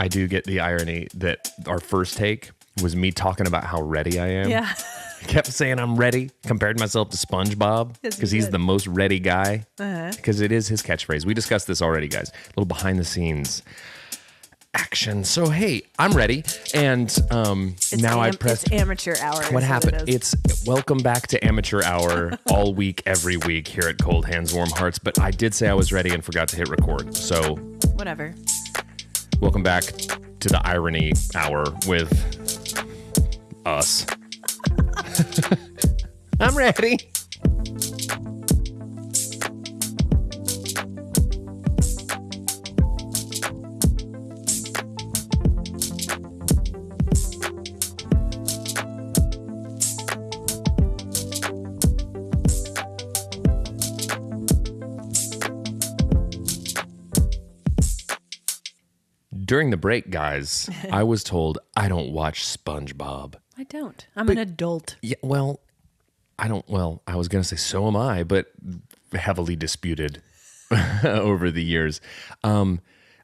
I do get the irony that our first take was me talking about how ready I am. Yeah. I kept saying I'm ready, compared myself to SpongeBob because he's the most ready guy. Because it is his catchphrase. We discussed this already, guys. A little behind the scenes action. So, hey, I'm ready. And now I pressed... It's amateur hour. What happened? It's welcome back to amateur hour all week, every week here at Cold Hands, Warm Hearts. But I did say I was ready and forgot to hit record. So... Whatever. Welcome back to the irony hour with us. I'm ready. During the break, guys, I was told I don't watch SpongeBob. I don't. I'm an adult. Yeah, well, I don't. Well, I was going to say so am I, but heavily disputed over the years. I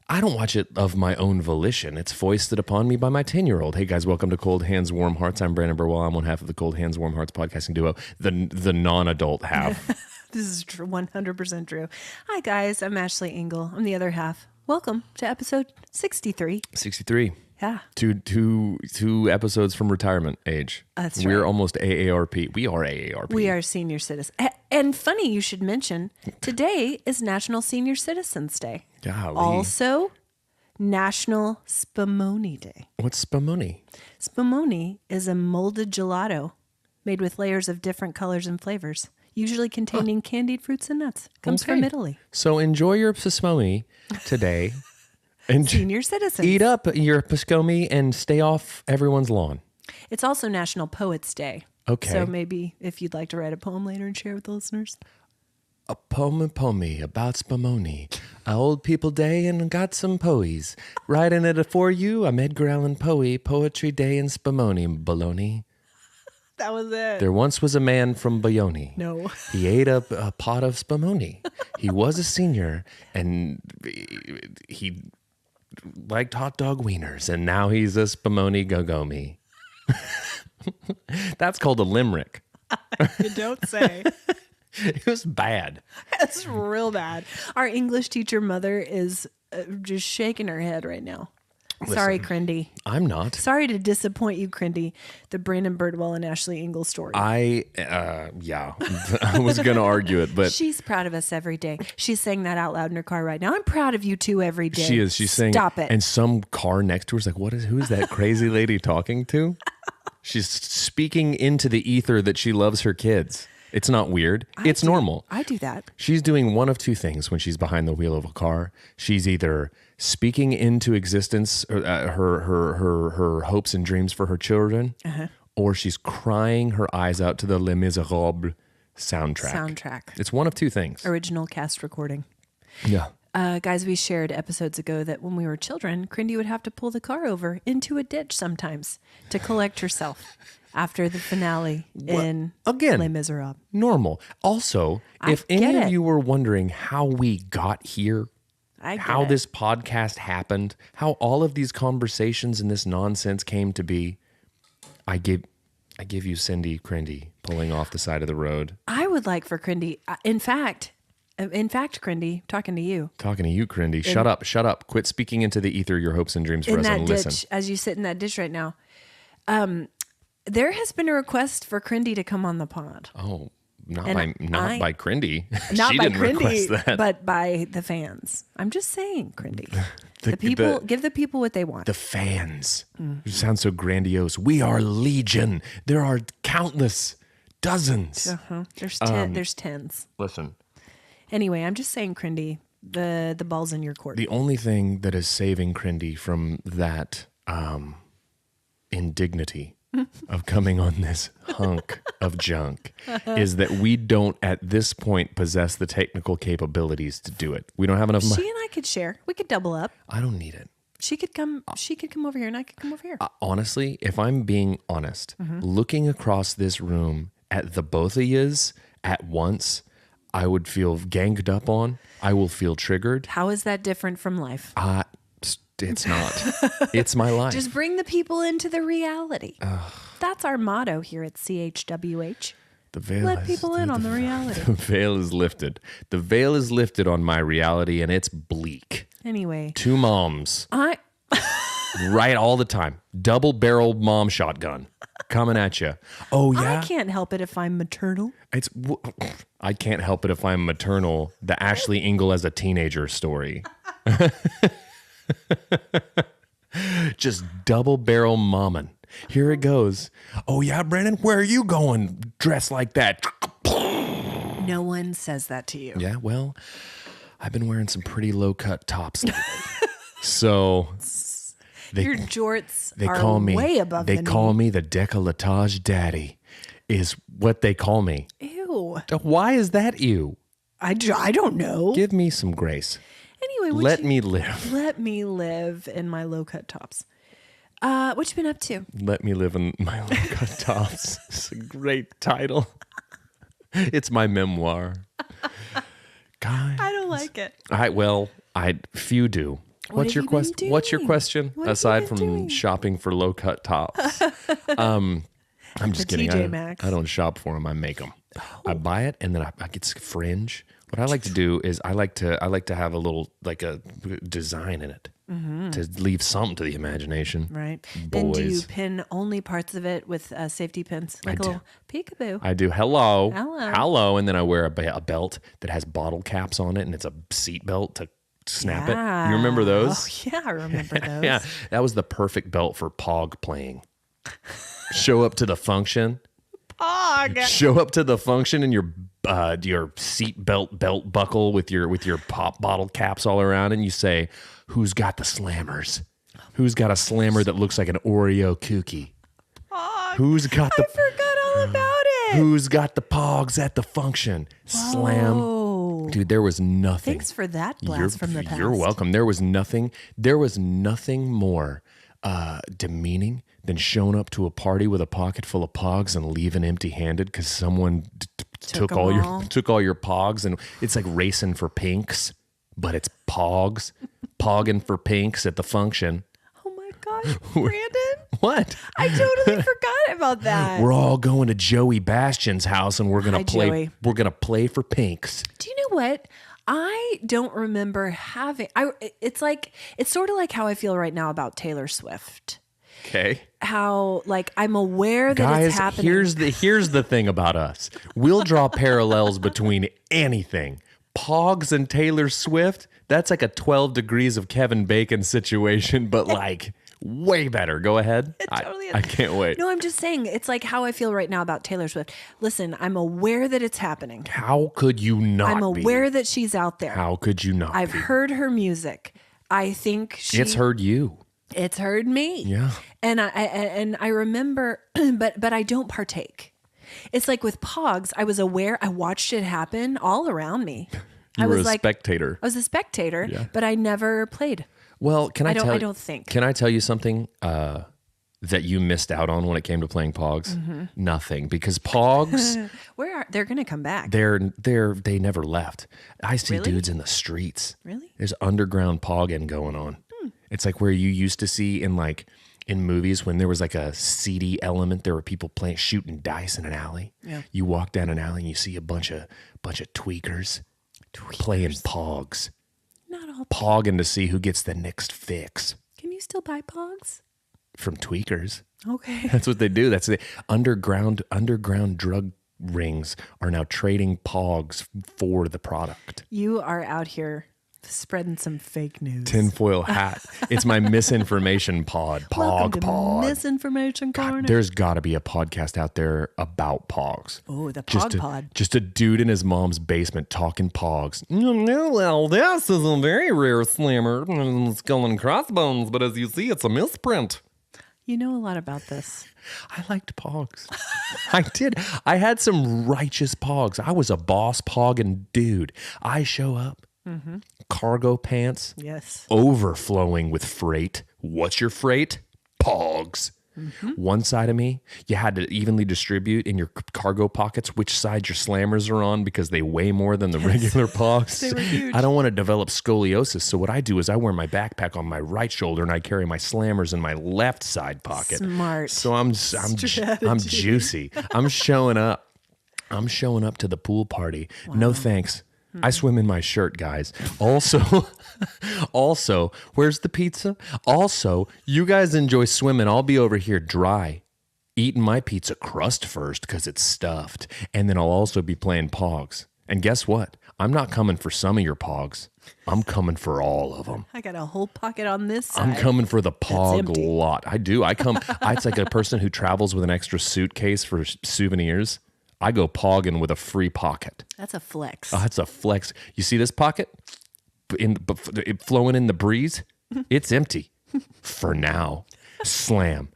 don't watch it of my own volition. It's foisted upon me by my 10-year-old. Hey, guys, welcome to Cold Hands, Warm Hearts. I'm Brandon Birdwell. I'm one half of the Cold Hands, Warm Hearts podcasting duo, the non-adult half. This is true, 100% true. Hi, guys. I'm Ashely Engle. I'm the other half. Welcome to episode 63. 63. Yeah. Two episodes from retirement age. That's right. We're almost AARP. We are AARP. We are senior citizens. And funny you should mention, today is National Senior Citizens Day. Golly. Also, National Spumoni Day. What's spumoni? Spumoni is a molded gelato made with layers of different colors and flavors, usually containing candied fruits and nuts. Comes from Italy. So enjoy your spumoni today. And Senior citizens. Eat up your piscomi and stay off everyone's lawn. It's also National Poets Day. Okay. So maybe if you'd like to write a poem later and share with the listeners. A poem about spumoni. A old people day and got some poes. Writing it for you, I'm Edgar Allan Poe. Poetry day and spumoni. Baloney. That was it. There once was a man from Bayonne. No. He ate a pot of spumoni. He was a senior and he liked hot dog wieners, and now he's a spumoni gogomi. That's called a limerick. You don't say. It was bad. That's real bad. Our English teacher mother is just shaking her head right now. Listen, sorry, Crindy. I'm not. Sorry to disappoint you, Crindy. The Brandon Birdwell and Ashely Engle story. I was going to argue it, but she's proud of us every day. She's saying that out loud in her car right now. I'm proud of you too every day. She is. She's saying, stop it. And some car next to her is like, who is that crazy lady talking to? She's speaking into the ether that she loves her kids. It's not weird. It's normal. I do that. She's doing one of two things when she's behind the wheel of a car. She's either speaking into existence her hopes and dreams for her children, or she's crying her eyes out to the Les Miserables soundtrack. It's one of two things. Original cast recording. Yeah. Guys, we shared episodes ago that when we were children, Crindy would have to pull the car over into a ditch sometimes to collect herself after the finale in again, Les Miserables. Normal. Also, if any of you were wondering how we got here, how this podcast happened, how all of these conversations and this nonsense came to be, I give you Cindy Crindy pulling off the side of the road. I would like for Crindy, in fact, Crindy, talking to you. Talking to you, Crindy. Shut up. Quit speaking into the ether your hopes and dreams for us and listen. Ditch, as you sit in that ditch right now, there has been a request for Crindy to come on the pod. Oh, not by Crindy. Not she by didn't request that. But by the fans. I'm just saying, Crindy. The people, give the people what they want. The fans. You sound so grandiose. We are legion. There are countless, dozens. There's tens. Listen. Anyway, I'm just saying, Crindy, the ball's in your court. The only thing that is saving Crindy from that indignity of coming on this hunk of junk is that we don't at this point possess the technical capabilities to do it. We don't have enough money. She and I could share. We could double up. I don't need it. She could come over here and I could come over here. Honestly, if I'm being honest, looking across this room at the both of yous at once, I would feel ganged up on. I will feel triggered. How is that different from life? It's not. It's my life. Just bring the people into the reality. That's our motto here at CHWH. The veil Let people in on the reality. The veil is lifted. The veil is lifted on my reality, and it's bleak. Anyway. 2 moms. Right all the time. Double-barreled mom shotgun coming at you. Oh, yeah? I can't help it if I'm maternal. I can't help it if I'm maternal. The Ashely Engle as a teenager story. Just double-barrel momming. Here it goes. Oh, yeah, Brandon, where are you going dressed like that? No one says that to you. Yeah, well, I've been wearing some pretty low-cut tops lately. So your jorts they are call me, way above They the call knee. me the décolletage daddy is what they call me. Ew. Why is that you? I don't know. Give me some grace. Anyway, Let me live. Let me live in my low-cut tops. What you been up to? Let me live in my low-cut tops. It's a great title. It's my memoir. God, I don't like it. Few do. What's your question? What's your question? Aside from shopping for low-cut tops, I'm just kidding. TJ Maxx. I don't shop for them. I make them. I buy it and then I get fringe. What I like to do is I like to have a little like a design in it to leave something to the imagination. Right. Boys. And do you pin only parts of it with safety pins? Like a little peekaboo. I do. Hello. Hello. Hello. And then I wear a belt that has bottle caps on it, and it's a seat belt to snap it. You remember those? Oh, yeah, I remember those. Yeah. That was the perfect belt for POG playing. Show up to the function. POG. Show up to the function in your seat belt buckle with your pop bottle caps all around, and you say, "Who's got the slammers? Who's got a slammer that looks like an Oreo cookie? POG. Who's got the I forgot all about it. Who's got the pogs at the function? Slam." Oh. Dude, there was nothing. Thanks for that blast from the past. You're welcome. There was nothing more demeaning than showing up to a party with a pocket full of pogs and leaving empty-handed because someone took all your pogs, and it's like racing for pinks, but it's pogs, pogging for pinks at the function. Oh my gosh, Brandon! What? I totally forgot about that. We're all going to Joey Bastion's house, and we're gonna play. Joey. We're gonna play for pinks. Do you know what? I don't remember having. It's sort of like how I feel right now about Taylor Swift. Okay. How I'm aware that Guys, it's happening. here's the thing about us. We'll draw parallels between anything. Pogs and Taylor Swift, that's like a 12 degrees of Kevin Bacon situation, but way better. Go ahead. It totally is. I can't wait. No, I'm just saying it's like how I feel right now about Taylor Swift. Listen, I'm aware that it's happening. How could you not I'm aware that she's out there. How could you not I've heard her music. I think It's heard you. It's heard me. Yeah. And I remember, but I don't partake. It's like with Pogs, I was aware, I watched it happen all around me. You were a spectator. I was a spectator, but I never played. Well, I don't think. Can I tell you something that you missed out on when it came to playing Pogs? Mm-hmm. Nothing, because Pogs They're going to come back. they never left. I see Really? dudes in the streets. Really? There's underground pogging going on. It's like where you used to see in movies when there was like a seedy element. There were people shooting dice in an alley. Yeah. You walk down an alley and you see a bunch of tweakers playing Pogs, Not all. pogging to see who gets the next fix Can you still buy Pogs? from tweakers. Okay. That's what they do. That's the underground drug rings are now trading Pogs for the product. You are out here spreading some fake news. Tinfoil hat. It's my misinformation pod. Welcome to Pod. Misinformation Corner. There's got to be a podcast out there about Pogs. Oh, the Pog Pod. Just a dude in his mom's basement talking Pogs. Well, this is a very rare slammer. Skull and crossbones, but as you see, it's a misprint. You know a lot about this. I liked Pogs. I did. I had some righteous Pogs. I was a boss pogging dude. I show up. Cargo pants. Yes. Overflowing with freight. What's your freight? Pogs. One side of me, you had to evenly distribute in your cargo pockets which side your slammers are on because they weigh more than the regular POGs. They were huge. I don't want to develop scoliosis, so what I do is I wear my backpack on my right shoulder and I carry my slammers in my left side pocket. Smart. So I'm juicy. I'm showing up. I'm showing up to the pool party. Wow. No thanks. I swim in my shirt, guys. Also, where's the pizza? Also, you guys enjoy swimming. I'll be over here dry, eating my pizza crust first because it's stuffed. And then I'll also be playing POGs. And guess what? I'm not coming for some of your POGs. I'm coming for all of them. I got a whole pocket on this side. I'm coming for the POG lot. I do. It's like a person who travels with an extra suitcase for souvenirs. I go pogging with a free pocket. That's a flex. That's a flex. You see this pocket? Flowing in the breeze? It's empty. For now. Slam.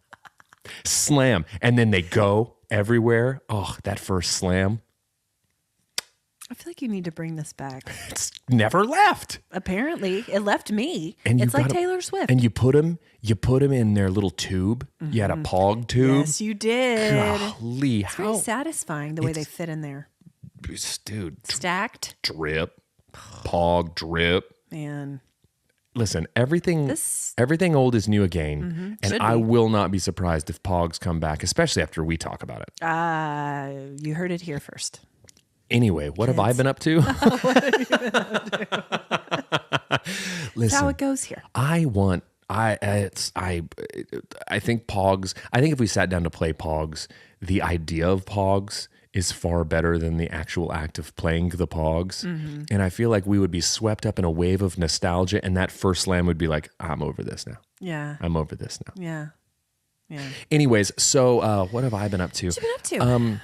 Slam. And then they go everywhere. Oh, that first slam. I feel like you need to bring this back. It's never left. Apparently, it left me. And it's like Taylor Swift. And you put them in their little tube. You had a POG tube. Yes, you did. Golly, it's very satisfying the way they fit in there. Dude. Stacked. Drip. POG drip. Man. Listen, everything old is new again. And I will not be surprised if POGs come back, especially after we talk about it. You heard it here first. Anyway, what have I been up to? What have you been up to? Listen, that's how it goes here. I think POGs, I think if we sat down to play POGs, the idea of POGs is far better than the actual act of playing the POGs. And I feel like we would be swept up in a wave of nostalgia, and that first slam would be like, I'm over this now. Yeah. I'm over this now. Yeah. Yeah. Anyways, so what have I been up to? What have you been up to?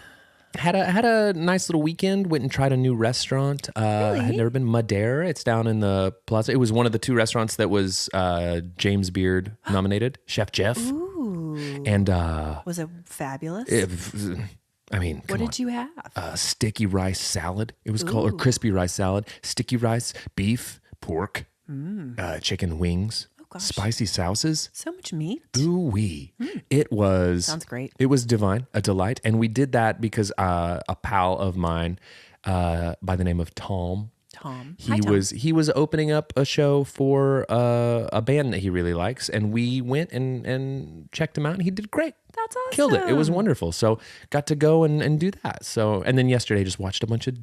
Had a nice little weekend. Went and tried a new restaurant. Really? I had never been. Madeira. It's down in the Plaza. It was one of the two restaurants that was James Beard nominated. Chef Jeff. Ooh. And was it fabulous? What did you have? Sticky rice salad. It was called, or crispy rice salad. Sticky rice, beef, pork, chicken wings. Gosh. Spicy sauces. So much meat. Ooh-wee. It was... Sounds great. It was divine, a delight. And we did that because a pal of mine by the name of Tom. He was opening up a show for a band that he really likes. And we went and checked him out. And he did great. That's awesome. Killed it. It was wonderful. So got to go and do that. So, and then yesterday just watched a bunch of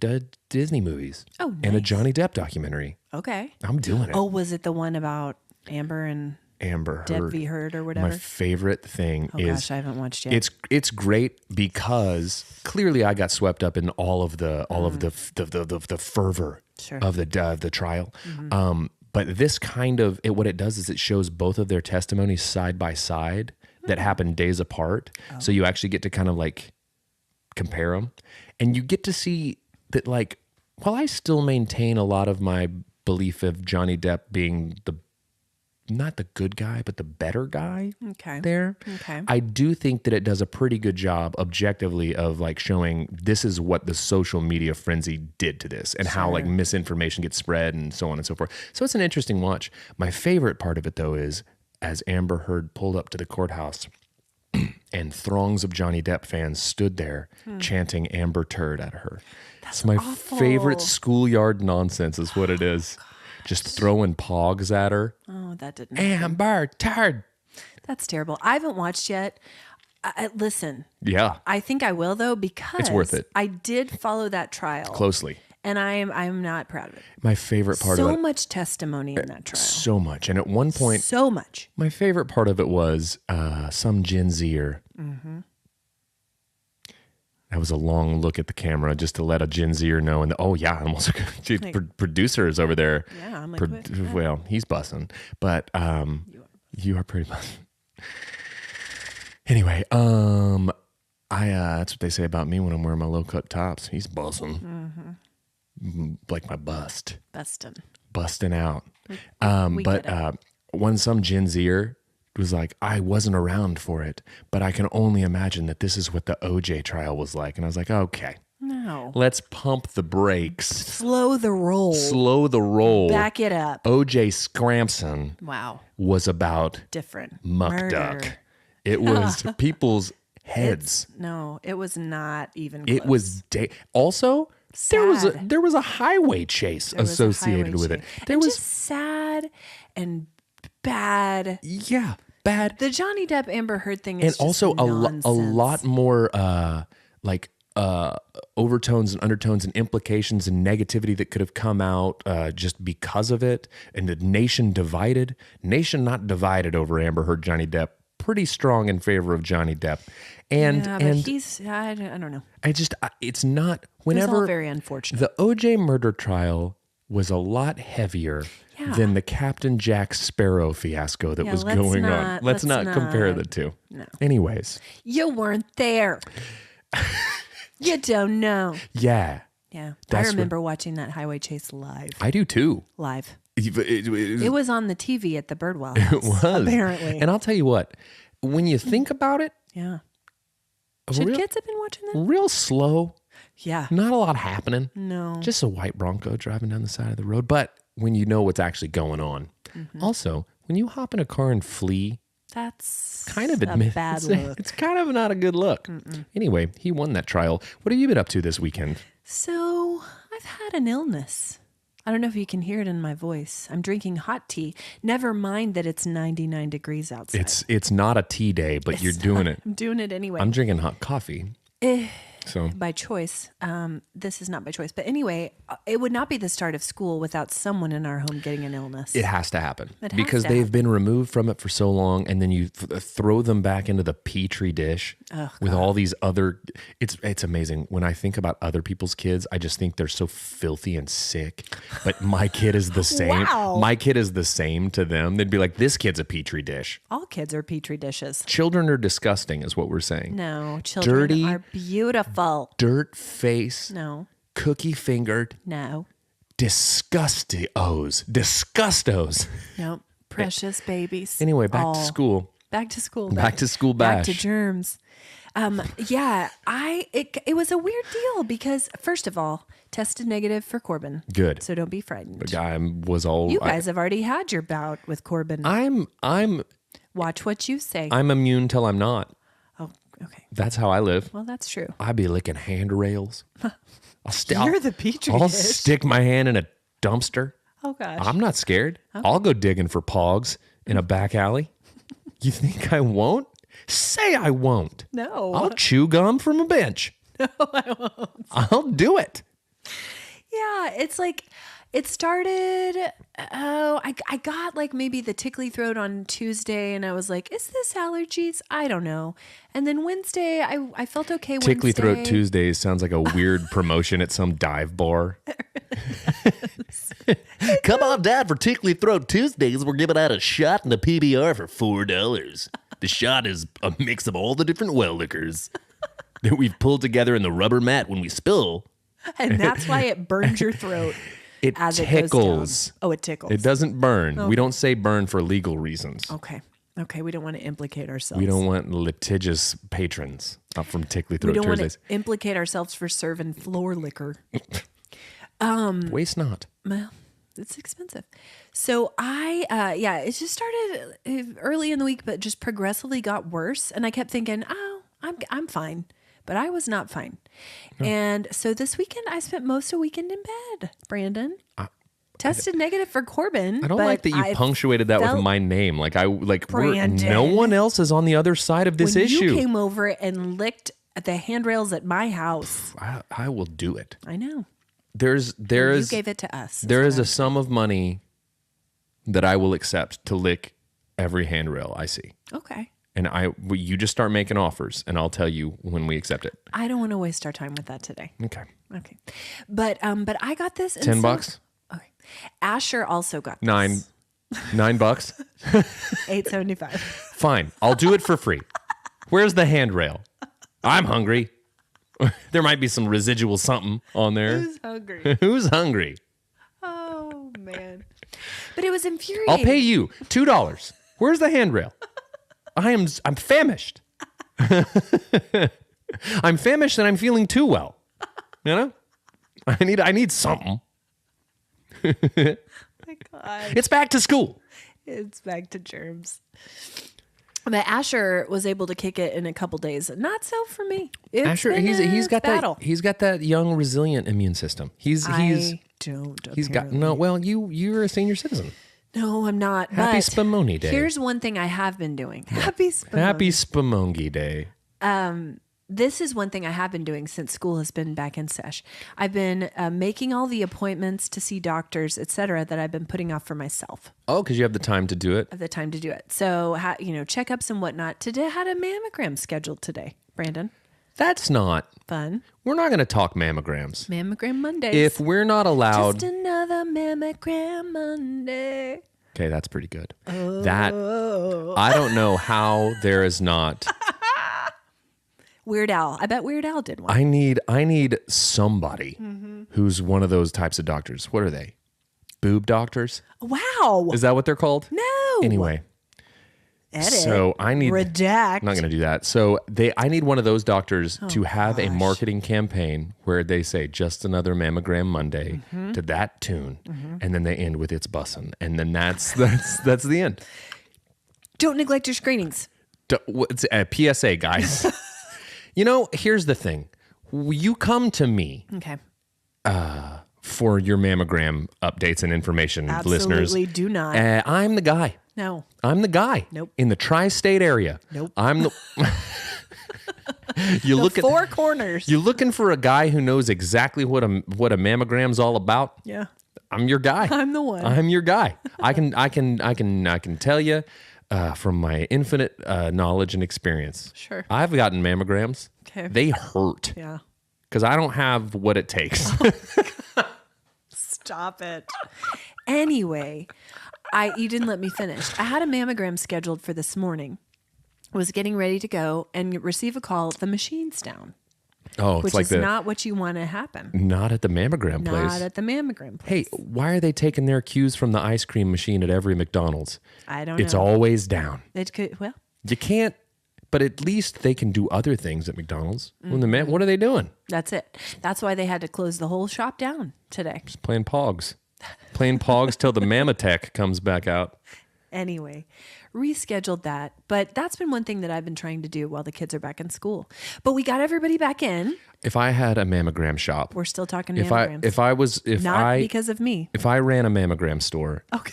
Disney movies. Oh, nice. And a Johnny Depp documentary. Okay. I'm doing it. Oh, was it the one about Amber Heard. Depp v. Heard or whatever? My favorite thing is... gosh, I haven't watched yet. It's great because clearly I got swept up in all of the fervor of the trial. But this kind of... what it does is it shows both of their testimonies side by side that happened days apart. Oh. So you actually get to kind of like compare them. And you get to see that, like, while I still maintain a lot of my belief of Johnny Depp being not the good guy, but the better guy there. Okay. I do think that it does a pretty good job objectively of like showing this is what the social media frenzy did to this and how like misinformation gets spread and so on and so forth. So it's an interesting watch. My favorite part of it though is as Amber Heard pulled up to the courthouse and throngs of Johnny Depp fans stood there chanting Amber Turd at her. That's my favorite schoolyard nonsense is what it is. Just throwing POGs at her. Oh, that didn't Amber Turd. That's terrible. I haven't watched yet. Listen. Yeah. I think I will though because it's worth it. I did follow that trial closely. And I'm not proud of it. My favorite part of it. So much testimony in that trial. So much. And at one point. So much. My favorite part of it was some Gen Zer. That was a long look at the camera just to let a Gen Zer know. And I'm also producer is over there. Yeah, I'm like, well, he's bussing, but you are pretty bussing. Anyway, that's what they say about me when I'm wearing my low cut tops. He's bussing, like my bust, busting out. When some Gen Zer was like, I wasn't around for it, but I can only imagine that this is what the OJ trial was like. And I was like, okay, no, let's pump the brakes. Slow the roll. Back it up. OJ Scrampson wow. was about different muck murder. duck It was people's heads. No, it was not even close. It was also Sad. there was a highway chase associated with it. There was just sad and bad. Yeah, bad. The Johnny Depp Amber Heard thing And is also just nonsense. a lot more overtones and undertones and implications and negativity that could have come out just because of it. And the nation not divided over Amber Heard, Johnny Depp, pretty strong in favor of Johnny Depp. And he's I don't know. It's not It whenever was all very unfortunate. the OJ murder trial was a lot heavier than the Captain Jack Sparrow fiasco that was going on. Let's not compare the two. No. Anyways. You weren't there. You don't know. Yeah. Yeah. I remember watching that highway chase live. I do too. Live. It was on the TV at the Birdwell house. It was. Apparently. And I'll tell you what, when you think about it. Yeah. Should kids have been watching that? Real slow. Yeah. Not a lot happening. No. Just a white Bronco driving down the side of the road. But when you know what's actually going on. Mm-hmm. Also, when you hop in a car and flee. That's kind of a bad look. It's kind of not a good look. Mm-mm. Anyway, he won that trial. What have you been up to this weekend? So I've had an illness. I don't know if you can hear it in my voice. I'm drinking hot tea. Never mind that it's 99 degrees outside. It's not a tea day, but you're doing it. I'm doing it anyway. I'm drinking hot coffee. So by choice. This is not by choice. But anyway, it would not be the start of school without someone in our home getting an illness. It has to happen. Because they've been removed from it for so long, and then you throw them back into the petri dish with all these other. It's amazing. When I think about other people's kids, I just think they're so filthy and sick. But my kid is the same. Wow. My kid is the same to them. They'd be like, this kid's a petri dish. All kids are petri dishes. Children are disgusting is what we're saying. No, children Dirty, are beautiful. Dirt face. No. Cookie fingered. No. Disgustos. Nope. Precious babies. Anyway, back to school. Back to school. Back to school bash. Back to germs. It was a weird deal because first of all, tested negative for Corbin. Good. So don't be frightened. The guy was all. You guys have already had your bout with Corbin. I'm. Watch what you say. I'm immune till I'm not. Oh, okay. That's how I live. Well, that's true. I be licking handrails. You're the petri I'll dish. stick my hand in a dumpster. Oh gosh. I'm not scared. Okay. I'll go digging for POGS in a back alley. You think I won't? Say I won't. No. I'll chew gum from a bench. No, I won't. I'll do it. Yeah, it's like it started. I got like maybe the tickly throat on Tuesday, and I was like, "Is this allergies?" I don't know. And then Wednesday, I felt okay. Tickly Wednesday. throat Tuesdays sounds like a weird promotion at some dive bar. Come on down for Tickly Throat Tuesdays. We're giving out a shot in the PBR for $4. The shot is a mix of all the different well liquors that we've pulled together in the rubber mat when we spill. And that's why it burns your throat. It as tickles. It goes down. Oh, it tickles. It doesn't burn. Okay. We don't say burn for legal reasons. Okay. We don't want to implicate ourselves. We don't want litigious patrons from Tickly Throat Tuesdays. We don't Tuesdays. want to implicate ourselves for serving floor liquor. Waste not. Well, it's expensive. So it just started early in the week, but just progressively got worse. And I kept thinking, oh, I'm fine. But I was not fine. No. And so this weekend, I spent most of the weekend in bed, Brandon. Tested negative for Corbin. I don't like that you punctuated that with my name. No one else is on the other side of this issue. You came over and licked at the handrails at my house. I will do it. I know. You gave it to us. There is a sum of money that I will accept to lick every handrail I see. Okay. And you just start making offers, and I'll tell you when we accept it. I don't want to waste our time with that today. Okay. But I got this. $10. Okay. Asher also got this. $9. $8.75. Fine. I'll do it for free. Where's the handrail? I'm hungry. There might be some residual something on there. Who's hungry? Who's hungry? Oh, man. But it was infuriating. I'll pay you $2. Where's the handrail? I'm famished. I'm famished and I'm feeling too well. You know? I need something. My God. It's back to school. It's back to germs. But Asher was able to kick it in a couple days. Not so for me. It's Asher, been he's a got battle. that young, resilient immune system. He's don't. got apparently. no. Well, you're a senior citizen. No, I'm not. Happy but Spumoni Day. Here's one thing I have been doing. Happy Spumoni. Happy Spamongi Day. This is one thing I have been doing since school has been back in sesh. I've been making all the appointments to see doctors, etc., that I've been putting off for myself. Oh, because you have the time to do it. Of the time to do it. So, checkups and whatnot. Today, I had a mammogram scheduled today, Brandon. That's not Fun. We're not going to talk mammograms. Mammogram Mondays. If we're not allowed, Just another Mammogram Monday. okay, that's pretty good. That I don't know how there is not. Weird Al. I bet Weird Al did one. I need somebody who's one of those types of doctors. What are they? Boob doctors? Wow. Is that what they're called? No. Anyway, Edit. so I need. Redact. I'm not going to do that. So I need one of those doctors to have a marketing campaign where they say just another Mammogram Monday to that tune, and then they end with "It's bussin'," and then that's the end. Don't neglect your screenings. It's a PSA, guys. Here's the thing: you come to me Okay. for your mammogram updates and information, listeners. Absolutely do not. I'm the guy. No. I'm the guy. Nope. In the tri-state area. Nope. I'm the. Four corners. You're looking for a guy who knows exactly what a mammogram's all about. Yeah. I'm your guy. I'm the one. I'm your guy. I can tell you from my infinite knowledge and experience. Sure. I've gotten mammograms. Okay. They hurt Yeah. because I don't have what it takes. Stop it. Anyway, you didn't let me finish. I had a mammogram scheduled for this morning. Was getting ready to go and receive a call. The machine's down. Oh, it's which like is not what you want to happen. not at the mammogram place. Not at the mammogram Hey, place. why are they taking their cues from the ice cream machine at every McDonald's? I don't It's know. always down. It could, well, You can't, but at least they can do other things at McDonald's. What are they doing? that's it. That's why they had to close the whole shop down today. Just playing POGS. Playing POGS till the Mammatech comes back out. Anyway, rescheduled that. But that's been one thing that I've been trying to do while the kids are back in school. But we got everybody back in. If I had a mammogram shop, We're still talking if mammograms. Not because of me. if I ran a mammogram store, Okay.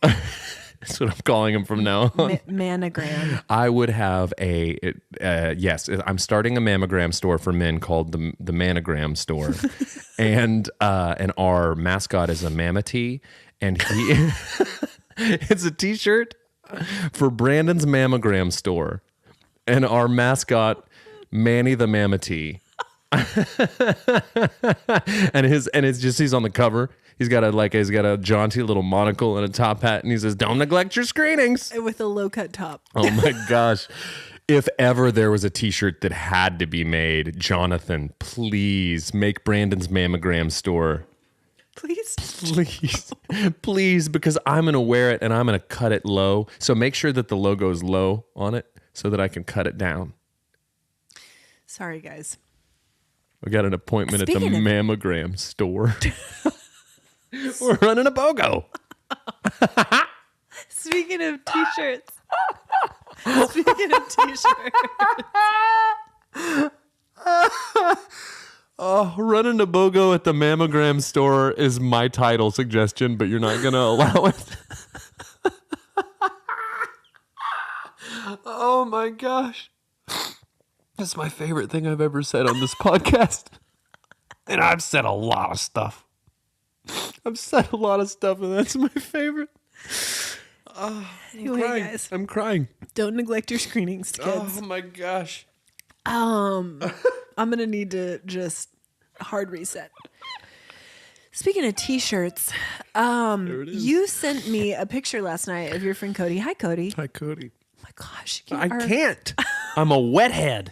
that's what I'm calling them from now on. Manogram. I would have yes, I'm starting a mammogram store for men called the Manogram store. and our mascot is a manatee, and he it's a t-shirt for Brandon's mammogram store. And our mascot, Manny the Manatee. and it's just he's on the cover. He's got a jaunty little monocle and a top hat, and he says, "Don't neglect your screenings." With a low cut top. Oh my gosh. If ever there was a t-shirt that had to be made, Jonathan, please make Brandon's mammogram store. Please. Please, because I'm going to wear it and I'm going to cut it low. So make sure that the logo is low on it so that I can cut it down. Sorry, guys. We got an appointment at the Speaking of- mammogram store. We're running a BOGO. Speaking of t-shirts. Speaking of t-shirts. Oh, running a BOGO at the mammogram store is my title suggestion, but you're not going to allow it. Oh my gosh. That's my favorite thing I've ever said on this podcast. And I've said a lot of stuff. And that's my favorant. Anyway, guys, I'm crying. don't neglect your screenings, kids. Oh my gosh. I'm going to need to just hard reset. Speaking of t-shirts, you sent me a picture last night of your friend Cody. Hi, Cody. Hi, Cody. Oh my gosh. I can't. I'm a wet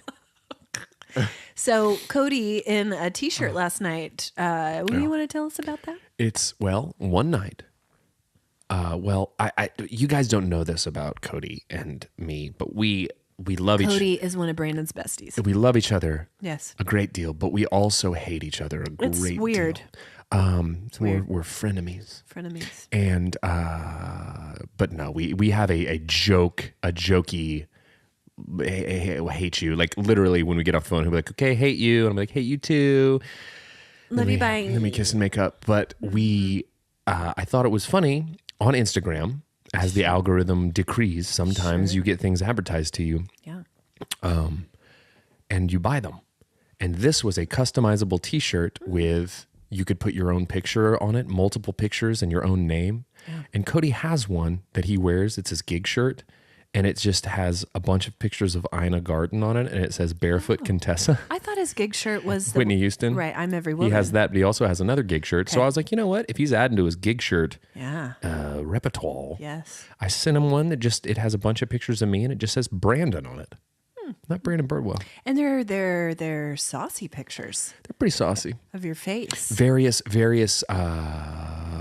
So Cody in a t-shirt last night. What do you want to tell us about that? It's, one night. You guys don't know this about Cody and me, but we love Cody is one of Brandon's besties. we love each other Yes. a great deal, but we also hate each other a great deal. It's weird. We're frenemies. Frenemies. And but no, we have a jokey hate you. Like literally when we get off the phone, he'll be like, okay, hate you. And I'm like, hate you too. Love you, bye. And then we kiss and make up. But I thought it was funny on Instagram as the algorithm decrees. Sometimes you get things advertised to you. Yeah. And you buy them. And this was a customizable t-shirt with, you could put your own picture on it, multiple pictures and your own name. Yeah. And Cody has one that he wears. It's his gig shirt. And it just has a bunch of pictures of Ina Garten on it. And it says Barefoot Contessa. I thought his gig shirt was Whitney Houston. Right, I'm Every Woman. He has that, but he also has another gig shirt. Okay. So I was like, you know what? If he's adding to his gig shirt repertoire, yes, I sent him one that just, it has a bunch of pictures of me and it just says Brandon on it. Not Brandon Birdwell. And they're saucy pictures. They're pretty saucy. Of your face. Various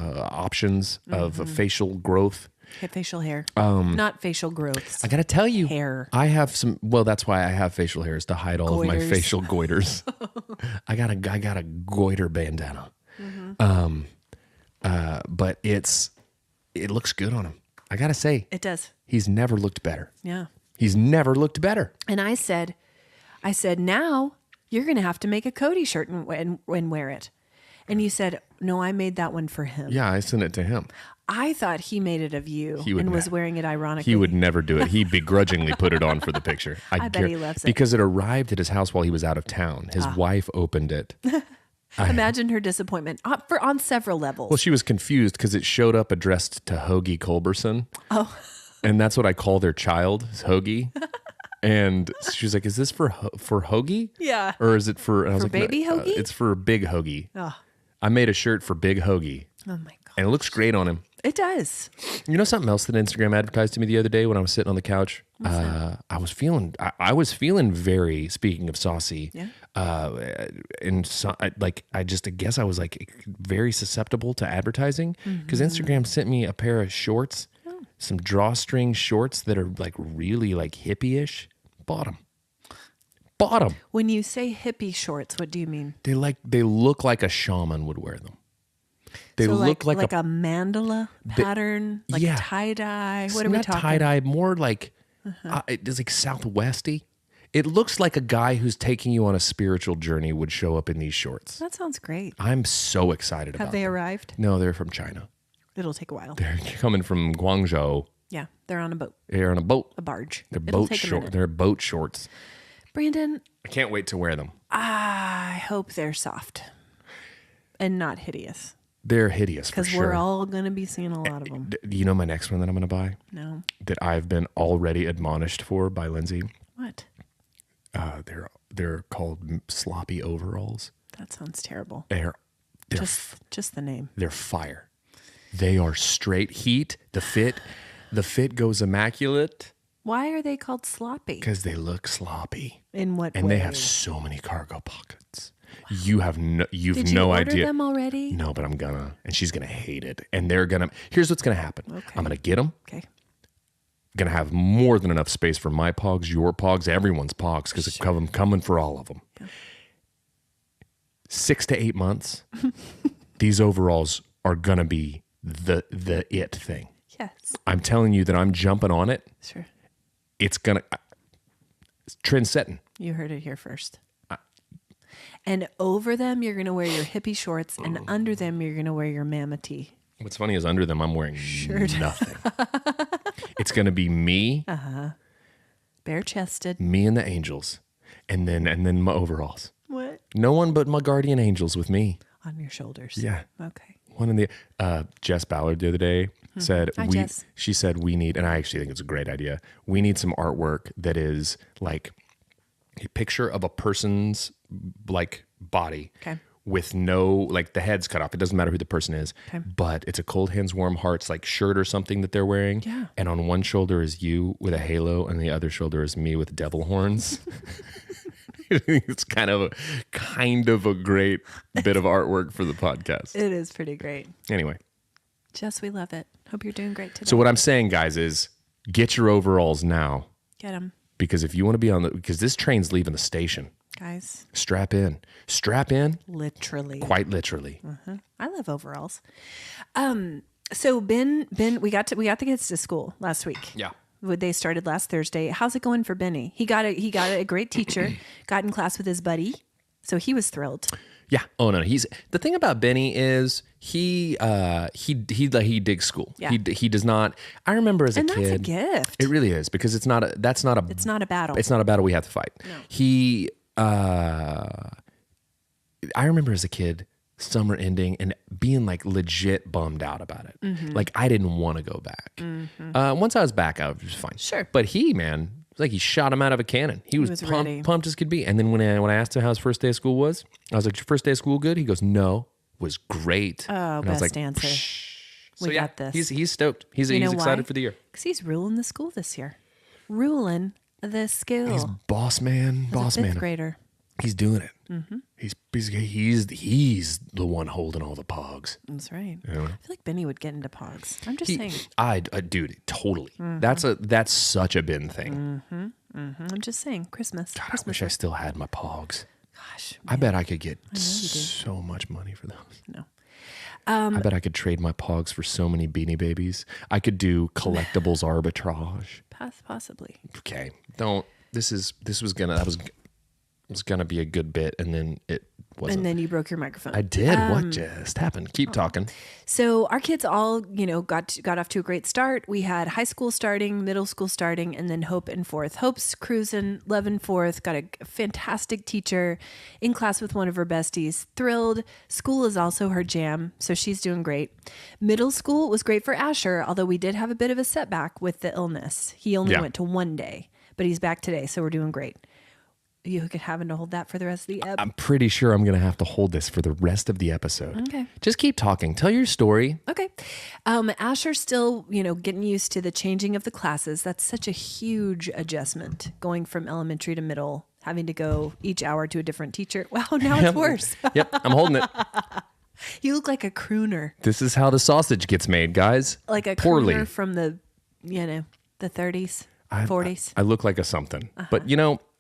options of facial growth. Facial hair. Not facial growths. I got to tell you. Hair. I have some, well, that's why I have facial hairs, to hide all of my facial goiters. I got a goiter bandana. But it looks good on him. I got to say. It does. He's never looked better. Yeah. He's never looked better. And I said, now you're going to have to make a Cody shirt and wear it. And you said, no, I made that one for him. Yeah, I sent it to him. I thought he made it of you and was wearing it ironically. He would never do it. He begrudgingly put it on for the picture. I bet he loves it. Because it arrived at his house while he was out of town. His wife opened it. Imagine her disappointment on several levels. Well, she was confused because it showed up addressed to Hoagie Culberson. Oh. And that's what I call their child, is Hoagie. And she was like, is this for Hoagie? Yeah. Or is it for... And I was like, baby Hoagie? It's for Big Hoagie. Oh. I made a shirt for Big Hoagie. Oh, my God. And it looks great on him. It does. You know something else that Instagram advertised to me the other day when I was sitting on the couch? I was feeling very, speaking of saucy, I guess I was like very susceptible to advertising because Instagram sent me a pair of shorts, some drawstring shorts that are like really like hippie-ish. Bought them. When you say hippie shorts, what do you mean? They look like a shaman would wear them. They look like a mandala pattern, like tie-dye. What are we talking? Not tie-dye, more like it's like Southwesty. It looks like a guy who's taking you on a spiritual journey would show up in these shorts. That sounds great. I'm so excited about them. Have they arrived? No, they're from China. It'll take a while. They're coming from Guangzhou. Yeah, they're on a boat. They're on a boat. A barge. They're boat shorts. They're boat shorts. Brandon, I can't wait to wear them. I hope they're soft and not hideous. They're hideous for sure. Because we're all going to be seeing a lot of them. Do you know my next one that I'm going to buy? No. That I've been already admonished for by Lindsay? What? They're called sloppy overalls. That sounds terrible. They're just the name. They're fire. They are straight heat. The fit goes immaculate. Why are they called sloppy? Because they look sloppy. In what way? And they have so many cargo pockets. Wow. You've no idea. Did you order them already? No, but I'm gonna, and she's gonna hate it. And they're gonna. Here's what's gonna happen. Okay. I'm gonna get them. Okay. Gonna have more than enough space for my pogs, your pogs, everyone's pogs, because it's coming for all of them. Yeah. 6 to 8 months, these overalls are gonna be the it thing. Yes. I'm telling you that I'm jumping on it. Sure. It's trend setting. You heard it here first. And over them, you're gonna wear your hippie shorts, and under them, you're gonna wear your mama tee. What's funny is under them, I'm wearing nothing. It's going to be me. Bare-chested. Me and the angels. And then my overalls. What? No one but my guardian angels with me. On your shoulders. Yeah. Okay. One in the, Jess Ballard the other day said, Hi, Jess. She said we need, and I actually think it's a great idea, we need some artwork that is like a picture of a person's like body. Okay. With no, like the head's cut off. It doesn't matter who the person is, but it's a cold hands, warm hearts, like shirt or something that they're wearing. Yeah. And on one shoulder is you with a halo and the other shoulder is me with devil horns. It's kind of a great bit of artwork for the podcast. It is pretty great. Anyway. Jess, we love it. Hope you're doing great today. So what I'm saying, guys, is get your overalls now. Get them. Because if you want to be because this train's leaving the station. Guys. Strap in. Literally. Quite literally. I love overalls. So Ben, we got the kids to school last week. Yeah. They started last Thursday. How's it going for Benny? He got a great teacher, got in class with his buddy. So he was thrilled. Yeah. Oh no. He's the thing about Benny is he digs school. Yeah. He does not. I remember as a kid. And that's a gift. It really is because it's not a battle. It's not a battle. It's not a battle we have to fight. No. I remember as a kid, summer ending and being like legit bummed out about it. Mm-hmm. Like I didn't want to go back. Once I was back, I was fine. Sure. But he, man, it's like he shot him out of a cannon. He was ready. pumped as could be. And then when I asked him how his first day of school was, I was like, "Your first day of school good?" He goes, "No, was great." Oh, and I was best like, answer. So We yeah, got this. He's stoked. He's excited for the year. Because he's ruling the school this year. Ruling the school. He's boss man. As a fifth grader. He's doing it. Mm-hmm. He's the one holding all the POGs. That's right. You know? I feel like Benny would get into POGs. I'm just saying. Dude, totally. Mm-hmm. That's such a Ben thing. I'm just saying. Christmas. God, Christmas. I wish I still had my POGs. Gosh. I bet I could get you do. so much money for those. No. I bet I could trade my POGs for so many Beanie Babies. I could do collectibles arbitrage. Possibly. Okay, don't. It was gonna be a good bit, and then it wasn't. And then you broke your microphone. I did. What just happened? Keep talking. So our kids all, got off to a great start. We had high school starting, middle school starting, and then Hope in fourth. Hope's cruising, Lev in fourth, got a fantastic teacher in class with one of her besties. Thrilled. School is also her jam, so she's doing great. Middle school was great for Asher, although we did have a bit of a setback with the illness. He only went to one day, but he's back today, so we're doing great. You could having to hold that for the rest of the episode. I'm pretty sure I'm going to have to hold this for the rest of the episode. Okay. Just keep talking. Tell your story. Okay. Asher's still, getting used to the changing of the classes. That's such a huge adjustment, going from elementary to middle, having to go each hour to a different teacher. Wow, now it's worse. Yep, I'm holding it. You look like a crooner. This is how the sausage gets made, guys. Like a Poorly. crooner from the 30s, 40s. I look like a something. But,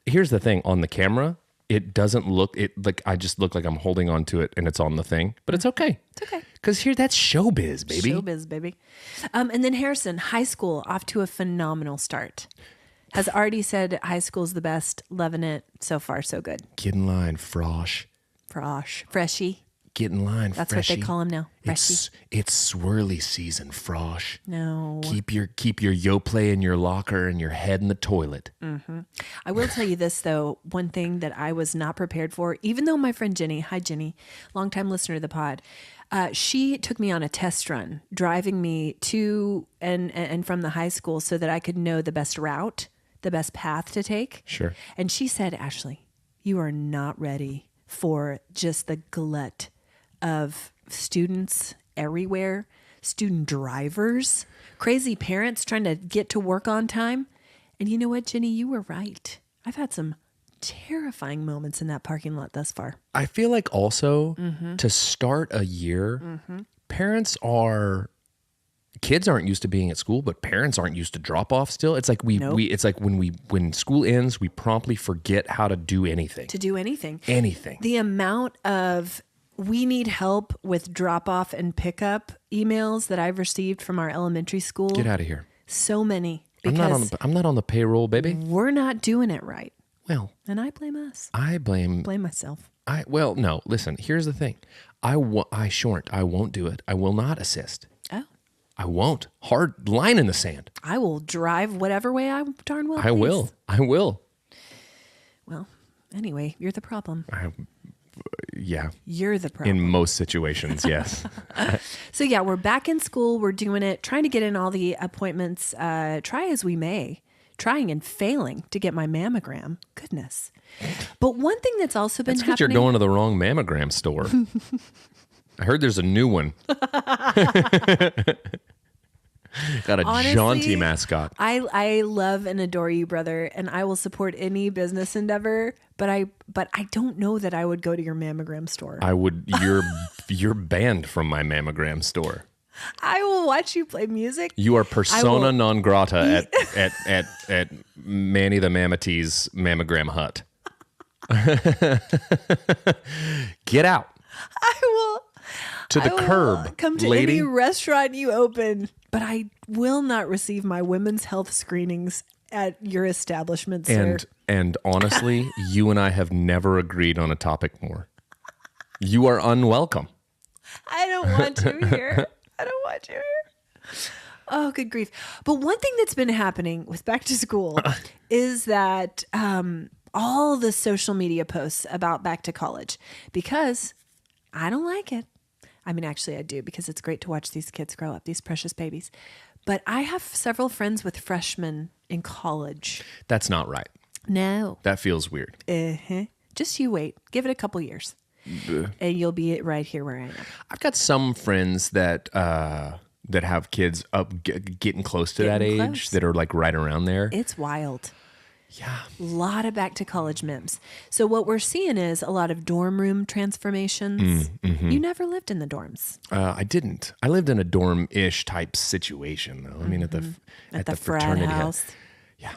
here's the thing. On the camera, it doesn't look like I just look like I'm holding on to it and it's on the thing. But it's okay. It's okay. Because that's showbiz, baby. Showbiz, baby. And then Harrison, high school, off to a phenomenal start. Has already said high school's the best. Loving it. So far, so good. Get in line, Frosh. Freshie. Get in line, That's Freshie. what they call him now. Freshie. It's swirly season, Frosh. No. Keep your Yoplait in your locker and your head in the toilet. I will tell you this, though. One thing that I was not prepared for, even though my friend Jenny, hi Jenny, longtime listener to the pod, she took me on a test run, driving me to and from the high school so that I could know the best route, the best path to take. Sure. And she said, Ashley, you are not ready for just the glut of students everywhere, student drivers, crazy parents trying to get to work on time. And you know what, Jenny, you were right. I've had some terrifying moments in that parking lot thus far. I feel like also to start a year, kids aren't used to being at school, but parents aren't used to drop off still. It's like it's like when school ends, we promptly forget how to do anything. To do anything. Anything. The amount of we need help with drop off and pickup emails that I've received from our elementary school. Get out of here. So many. I'm not on the payroll, baby. We're not doing it right. Well, and I blame us. I blame myself. No, listen, here's the thing. I won't do it. I will not assist. Oh. I won't. Hard line in the sand. I will drive whatever way I darn well please. I will. Well, anyway, you're the problem. Yeah. You're the problem. In most situations, yes. So yeah, we're back in school. We're doing it, trying to get in all the appointments, try as we may, trying and failing to get my mammogram. Goodness. But one thing that's also been happening. You're going to the wrong mammogram store. I heard there's a new one. Got a Honestly, jaunty mascot. I love and adore you, brother, and I will support any business endeavor. But I don't know that I would go to your mammogram store. I would. You're banned from my mammogram store. I will watch you play music. You are persona non grata at Manny the Manatee's mammogram hut. to the I will curb, come to lady. any restaurant you open, but I will not receive my women's health screenings at your establishment, sir. And honestly, you and I have never agreed on a topic more. You are unwelcome. I don't want you here. I don't want you here. Oh, good grief. But one thing that's been happening with back to school is that all the social media posts about back to college, because I don't like it. I mean, actually, I do, because it's great to watch these kids grow up, these precious babies. But I have several friends with freshmen in college. That's not right. No. That feels weird. Just you wait. Give it a couple years. And you'll be right here where I am. I've got some friends that have kids getting close to that age that are like right around there. It's wild. Yeah. A lot of back to college memes. So what we're seeing is a lot of dorm room transformations. You never lived in the dorms. I didn't. I lived in a dorm-ish type situation, though. I mean, at the frat fraternity house. Yeah.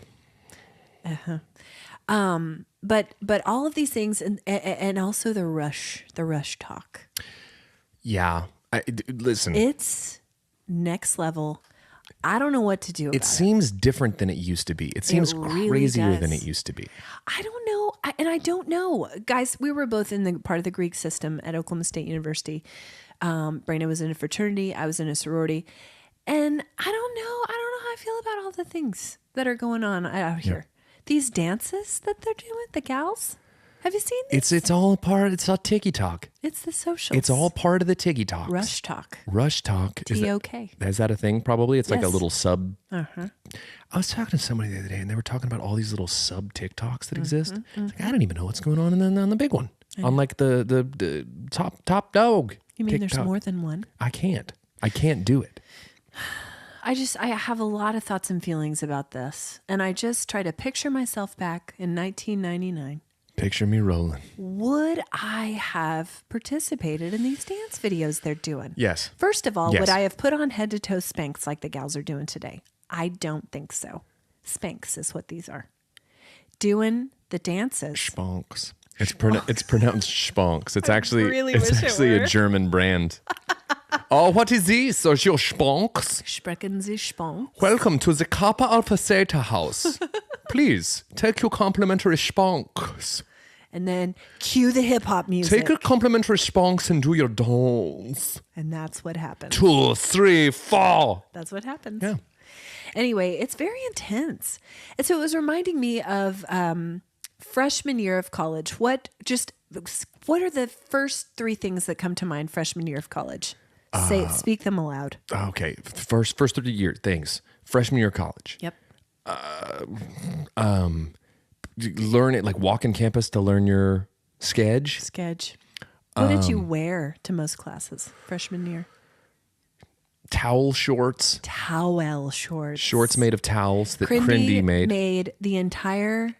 But all of these things and also the rush talk. Yeah. Listen. It's next level. I don't know what to do about it. It seems different than it used to be. It seems really crazier than does. it used to be. I don't know. I don't know. Guys, we were both in the part of the Greek system at Oklahoma State University. Brandon was in a fraternity. I was in a sorority. And I don't know how I feel about all the things that are going on out here. These dances that they're doing, the gals. Have you seen this? It's all part. It's all tiki talk. It's the socials. It's all part of the tiki talks. Rush talk. Rush talk. T-O-K. Is that a thing? Probably. It's like a Yes. little sub. Uh-huh. I was talking to somebody the other day, and they were talking about all these little sub TikToks that exist. Like, I don't even know what's going on on the big one. On like the top dog. You mean TikTok. there's more than one? I can't do it. I have a lot of thoughts and feelings about this. And I just try to picture myself back in 1999. Picture me rolling. Would I have participated in these dance videos they're doing? Yes. First of all, Yes. would I have put on head to toe Spanx like the gals are doing today? I don't think so. Spanx is what these are. Doing the dances. Sponks. It's pronounced Sponks. It's actually really wish it a were. German brand. Oh, what is this? Are your Sponks? Sprechen Sie Spanx? Welcome to the Kappa Alpha Theta house. Please take your complimentary Sponks. And then cue the hip hop music. Take your complimentary Sponks and do your dance. And that's what happens. 2, 3, 4. That's what happens. Yeah. Anyway, it's very intense. And so it was reminding me of freshman year of college. What are the first 3 things that come to mind freshman year of college? Speak them aloud. Okay. First 30 year things. Freshman year of college. Yep. Learn it, like walk in campus to learn your sketch. What did you wear to most classes freshman year? Towel shorts. Towel shorts. Shorts made of towels that Crindy Crindy made the entire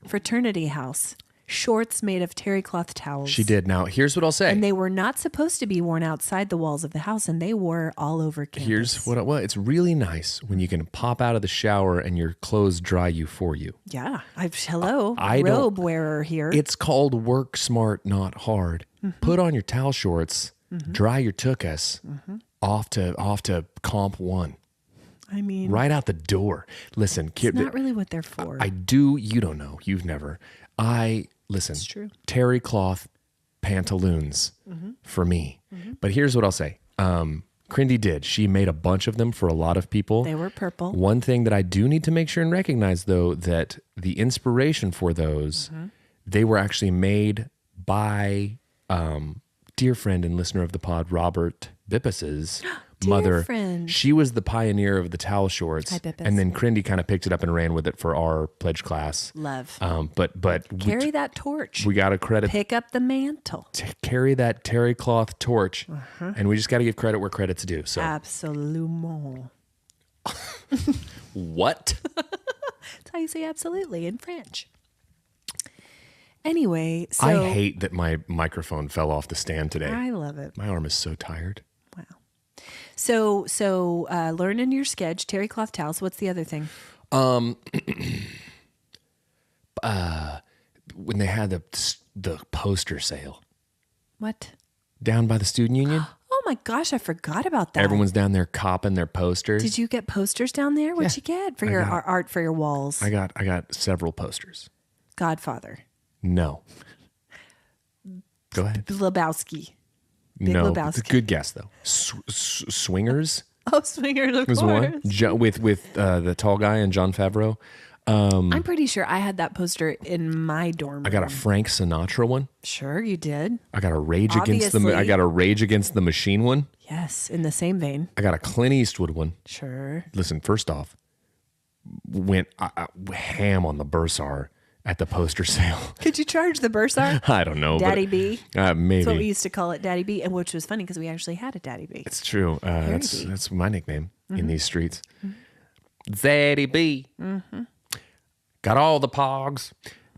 fraternity house shorts made of terry cloth towels. She did. Now, here's what I'll say. And they were not supposed to be worn outside the walls of the house, and they were all over campus. Here's what it's really nice when you can pop out of the shower and your clothes dry you for you. Yeah. Hello, I robe wearer here. It's called work smart, not hard. Put on your towel shorts, dry your tuchus, off to comp 1. I mean, Right out the door. Listen, it's not really what they're for. you don't know. You've never. Listen, It's true. terry cloth pantaloons for me. But here's what I'll say. Crindy did. She made a bunch of them for a lot of people. They were purple. One thing that I do need to make sure and recognize, though, that the inspiration for those, they were actually made by dear friend and listener of the pod, Robert Bippus's mother. Friend. She was the pioneer of the towel shorts. Hi, Bippus. And then Crindy kind of picked it up and ran with it for our pledge class. Love. But Carry that torch. we got to credit Pick up the mantle. carry that terry cloth torch, and we just got to give credit where credit's due. So Absolument. what? That's how you say absolutely in French. Anyway, so I hate that my microphone fell off the stand today. I love it. My arm is so tired. Wow. So learning your sketch, terry cloth towels. What's the other thing? When they had the poster sale What? down by the student union. my gosh, I forgot about that. Everyone's down there copping their posters. Did you get posters down there? What'd you get for your art for your walls? I got several posters. Godfather. No. Go ahead. Lebowski. Big No, Lebowski. good guess though. Swingers Oh, Swingers, of was course. one with the tall guy and Jon Favreau. I'm pretty sure I had that poster in my dorm room. I got a Frank Sinatra one. Sure, you did. I got a Rage Obviously. Against the Machine one. Yes, in the same vein. I got a Clint Eastwood one. Sure. Listen, first off, went ham on the Bursar at the poster sale. Could you charge the Bursar? I don't know. Daddy B. Maybe. That's what we used to call it, Daddy B, and which was funny because we actually had a Daddy B. It's true. That's my nickname in these streets. Mm-hmm. Daddy B. Got all the POGs,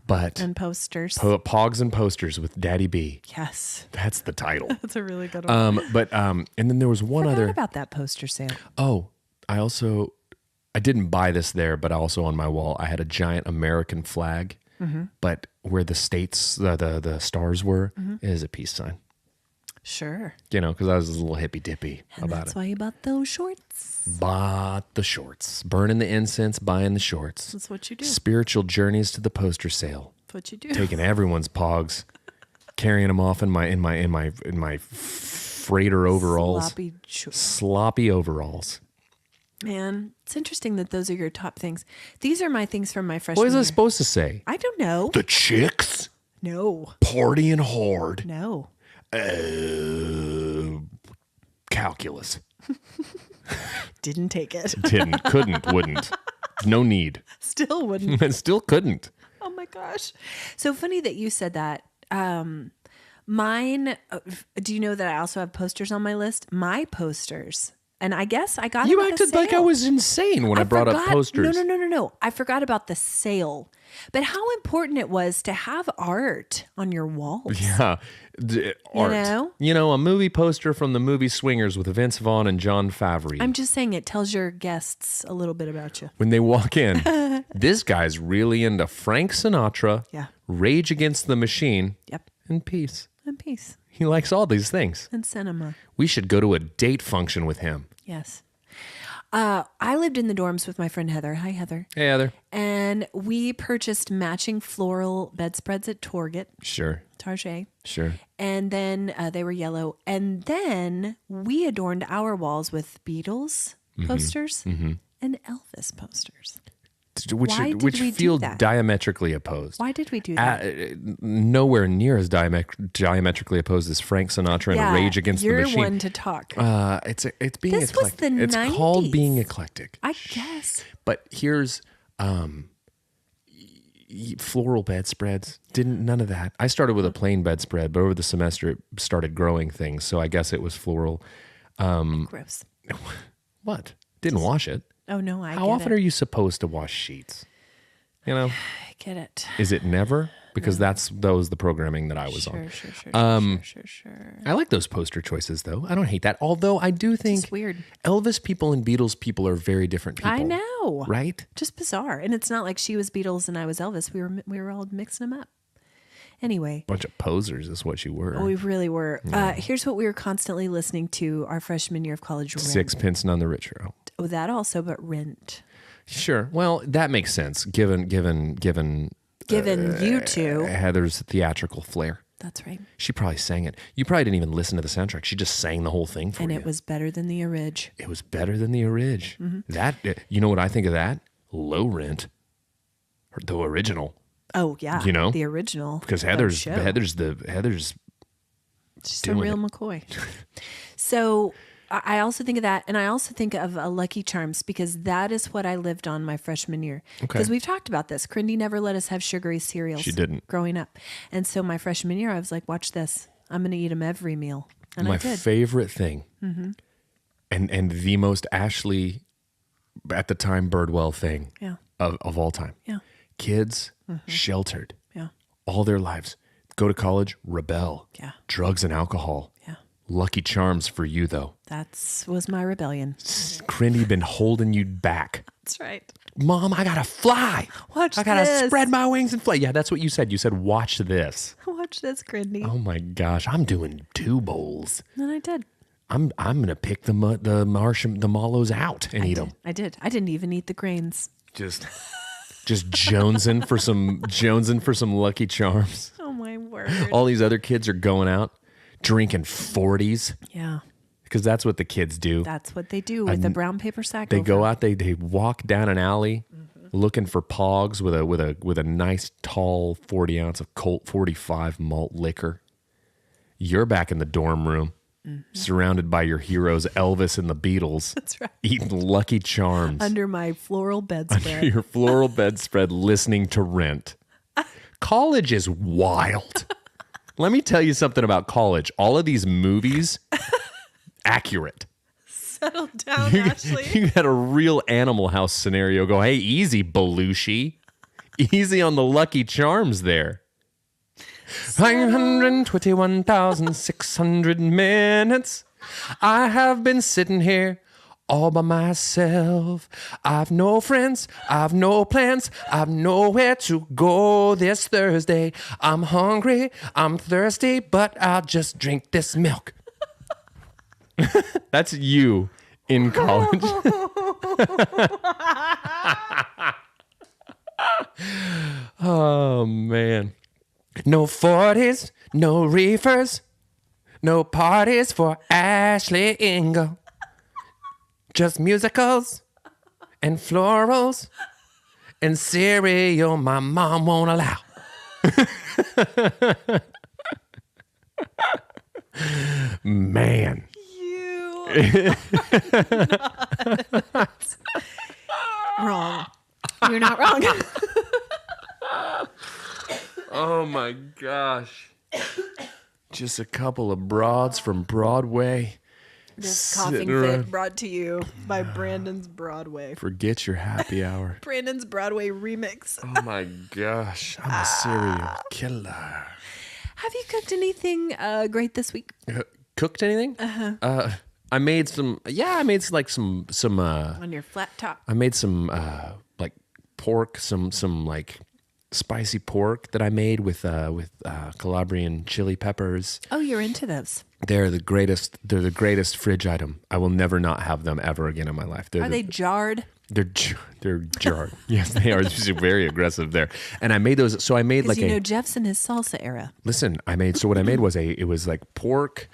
but And posters. POGs and posters with Daddy B. Yes. That's the title. That's a really good one. And then there was one Forgot other. about that poster sale. Oh, I didn't buy this there, but also on my wall, I had a giant American flag, but where the states, the stars were, is a peace sign. Sure. You know, because I was a little hippy dippy And about that's it. why you bought those shorts. Bought the shorts, burning the incense, buying the shorts. That's what you do. Spiritual journeys to the poster sale, That's what you do. taking everyone's pogs, carrying them off in my freighter overalls, sloppy overalls. Man, it's interesting that those are your top things. These are my things from my freshman What is year. I supposed to say? I don't know. The chicks No. partying hard. No. Calculus. Didn't take it. Didn't, couldn't, wouldn't. No need. Still wouldn't. And still couldn't. Oh my gosh. So funny that you said that. Mine, do you know that I also have posters on my list? My posters. And I guess I got You them at the acted like I sale. was insane when I brought up forgot- posters. No. I forgot about the sale. But how important it was to have art on your walls. Yeah. Art. know? You know, a movie poster from the movie Swingers with Vince Vaughn and Jon Favreau. I'm just saying it tells your guests a little bit about you. When they walk in, this guy's really into Frank Sinatra, Yeah. Rage Against the Machine, Yep. and peace. And peace. He likes all these things. And cinema. We should go to a date function with him. Yes. I lived in the dorms with my friend Heather. Hi, Heather. Hey, Heather. And we purchased matching floral bedspreads at Target. Sure. Sure. And then they were yellow. And then we adorned our walls with Beatles posters and Elvis posters. Why did Which we do feel that? diametrically opposed. Why did we do that? Nowhere near as diametrically opposed as Frank Sinatra and Rage Against the Machine. You're one to talk. It's being This was eclectic. the It's 90s. called being eclectic. I guess. But here's floral bedspreads. None of that. I started with a plain bedspread, but over the semester it started growing things. So I guess it was floral. Gross. What? Didn't wash it. Oh, no, I How get often it. are you supposed to wash sheets? You know, I get it. is it never? Because that was the programming that I was on. Sure. I like those poster choices, though. I don't hate that. Although I do think It's weird. Elvis people and Beatles people are very different people. I know. Right? Just bizarre. And it's not like she was Beatles and I was Elvis. We were all mixing them up. Anyway. Bunch of posers is what you were. We really were. Here's what we were constantly listening to our freshman year of college. Rent. Sixpence None the Richer. Oh, that also, but Rent. Sure. Well, that makes sense given You two. Heather's theatrical flair. That's right. She probably sang it. You probably didn't even listen to the soundtrack. She just sang the whole thing for And you. it was better than the orig. It was better than the orig. Mm-hmm. That you know what I think of that? Low Rent, the original. Oh yeah, You know? the original. Because That Heather's show. She's a doing real it. McCoy. So I also think of that, and I also think of a Lucky Charms because that is what I lived on my freshman year. Because we've talked about this. Crindy never let us have sugary cereals. She didn't. Growing up, and so my freshman year, I was like, "Watch this! I'm going to eat them every meal." And My I did. favorite thing, and the most Ashely at the time Birdwell thing Yeah. of all time. Yeah. Kids sheltered Yeah. all their lives. Go to college, rebel. Yeah. Drugs and alcohol. Yeah. Lucky Charms for you though. Was my rebellion. Crindy been holding you back. That's right. Mom, I gotta fly. Watch I gotta this. spread my wings and fly. Yeah, that's what you said. You said, watch this. Watch this, Crindy. Oh my gosh, I'm doing 2 bowls. And I did. I'm gonna pick the mallows out and eat them. I did. I didn't even eat the grains. Just jonesing for some Lucky Charms. Oh my word. All these other kids are going out drinking 40s. Yeah. Because that's what the kids do. That's what they do with the brown paper sack. They go out, they walk down an alley looking for POGS with a nice tall 40 ounce of Colt 45 malt liquor. You're back in the dorm room, surrounded by your heroes, Elvis and the Beatles. That's right. Eating Lucky Charms. Under my floral bedspread. Under your floral bedspread, listening to Rent. College is wild. Let me tell you something about college. All of these movies, accurate. Settle down, Ashely. You had a real Animal House scenario. Go, hey, easy, Belushi. Easy on the Lucky Charms there. 521,600 minutes. I have been sitting here all by myself. I've no friends, I've no plans, I've nowhere to go this Thursday. I'm hungry, I'm thirsty, but I'll just drink this milk. That's you in college. Oh, man. No 40s, no reefers, no parties for Ashely Engle. Just musicals and florals and cereal my mom won't allow. Man. You wrong. You're not wrong. Oh my gosh. Just a couple of broads from Broadway. This coughing fit brought to you by Brandon's Broadway. Forget your happy hour. Brandon's Broadway remix. Oh my gosh. I'm a serial killer. Have you cooked anything great this week? Cooked anything? I made some. Yeah, I made some. On your flat top. I made some like pork, some like spicy pork that I made with Calabrian chili peppers. Oh, you're into those. They're the greatest. They're the greatest fridge item. I will never not have them ever again in my life. Are they jarred? They're jarred. Yes, they are. Just very aggressive there. And I made those. So I made like Jeff's in his salsa era. Listen, so what I made was it was like pork